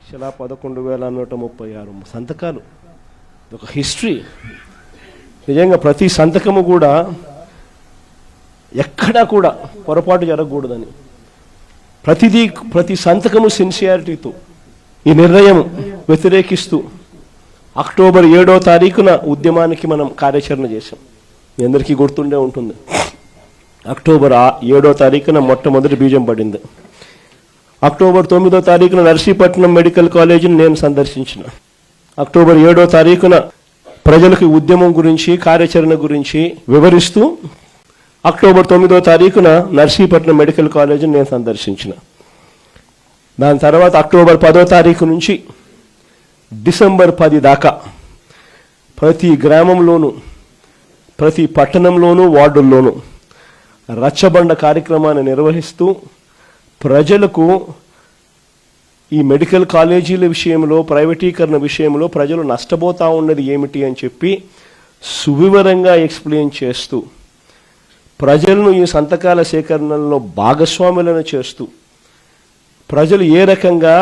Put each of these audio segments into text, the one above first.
1,11,136 సంతకాలు. ఒక హిస్టరీ. నిజంగా ప్రతి సంతకము కూడా ఎక్కడా కూడా పొరపాటు జరగకూడదని, ప్రతి సంతకము సిన్సియారిటీతో ఈ నిర్ణయం వ్యతిరేకిస్తూ అక్టోబర్ 7వ తారీఖున ఉద్యమానికి మనం కార్యాచరణ చేశాం. మీ అందరికీ గుర్తుండే ఉంటుంది. అక్టోబర్ 7వ తారీఖున మొట్టమొదటి బీజం పడింది. అక్టోబర్ 9వ తారీఖున నర్సీపట్నం మెడికల్ కాలేజీని నేను సందర్శించిన. అక్టోబర్ 7వ తారీఖున ప్రజలకు ఉద్యమం గురించి కార్యాచరణ గురించి వివరిస్తూ అక్టోబర్ 9వ తారీఖున నర్సీపట్నం మెడికల్ కాలేజీని నేను సందర్శించిన. దాని తర్వాత అక్టోబర్ 10వ తారీఖు నుంచి డిసెంబర్ 10 దాకా ప్రతి గ్రామంలోనూ ప్రతి పట్టణంలోనూ వార్డుల్లోనూ రచ్చబండ కార్యక్రమాన్ని నిర్వహిస్తూ ప్రజలకు ఈ మెడికల్ కాలేజీల విషయంలో, ప్రైవేటీకరణ విషయంలో ప్రజలు నష్టపోతా ఉన్నది ఏమిటి అని చెప్పి సువివరంగా ఎక్స్ప్లెయిన్ చేస్తూ, ప్రజలను ఈ సంతకాల సేకరణలో భాగస్వాములను చేస్తూ, ప్రజలు ఏ రకంగా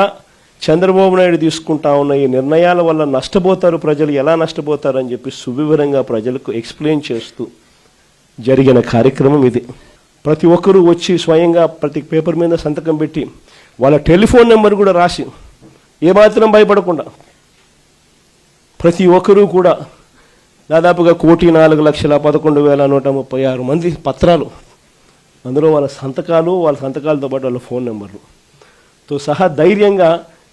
చంద్రబాబు నాయుడు తీసుకుంటా ఉన్న ఈ నిర్ణయాల వల్ల నష్టపోతారు, ప్రజలు ఎలా నష్టపోతారు అని చెప్పి సువివరంగా ప్రజలకు ఎక్స్ప్లెయిన్ చేస్తూ జరిగిన కార్యక్రమం ఇది. ప్రతి ఒక్కరూ వచ్చి స్వయంగా ప్రతి పేపర్ మీద సంతకం పెట్టి వాళ్ళ టెలిఫోన్ నెంబర్ కూడా రాసి ఏమాత్రం భయపడకుండా ప్రతి ఒక్కరూ కూడా దాదాపుగా 1,04,11,136 మంది పత్రాలు, అందులో వాళ్ళ సంతకాలతో పాటు వాళ్ళ ఫోన్ నెంబర్లతో సహా ధైర్యంగా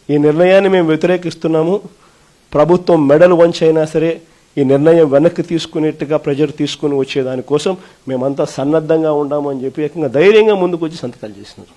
ఈ నిర్ణయాన్ని మేము వ్యతిరేకిస్తున్నాము, ప్రభుత్వం మెడలు వంచైనా సరే ఈ నిర్ణయం వెనక్కి తీసుకునేట్టుగా ప్రజలు తీసుకుని వచ్చేదానికోసం మేమంతా సన్నద్ధంగా ఉండామని చెప్పి ఏకంగా ధైర్యంగా ముందుకు వచ్చి సంతకాలు చేసినారు.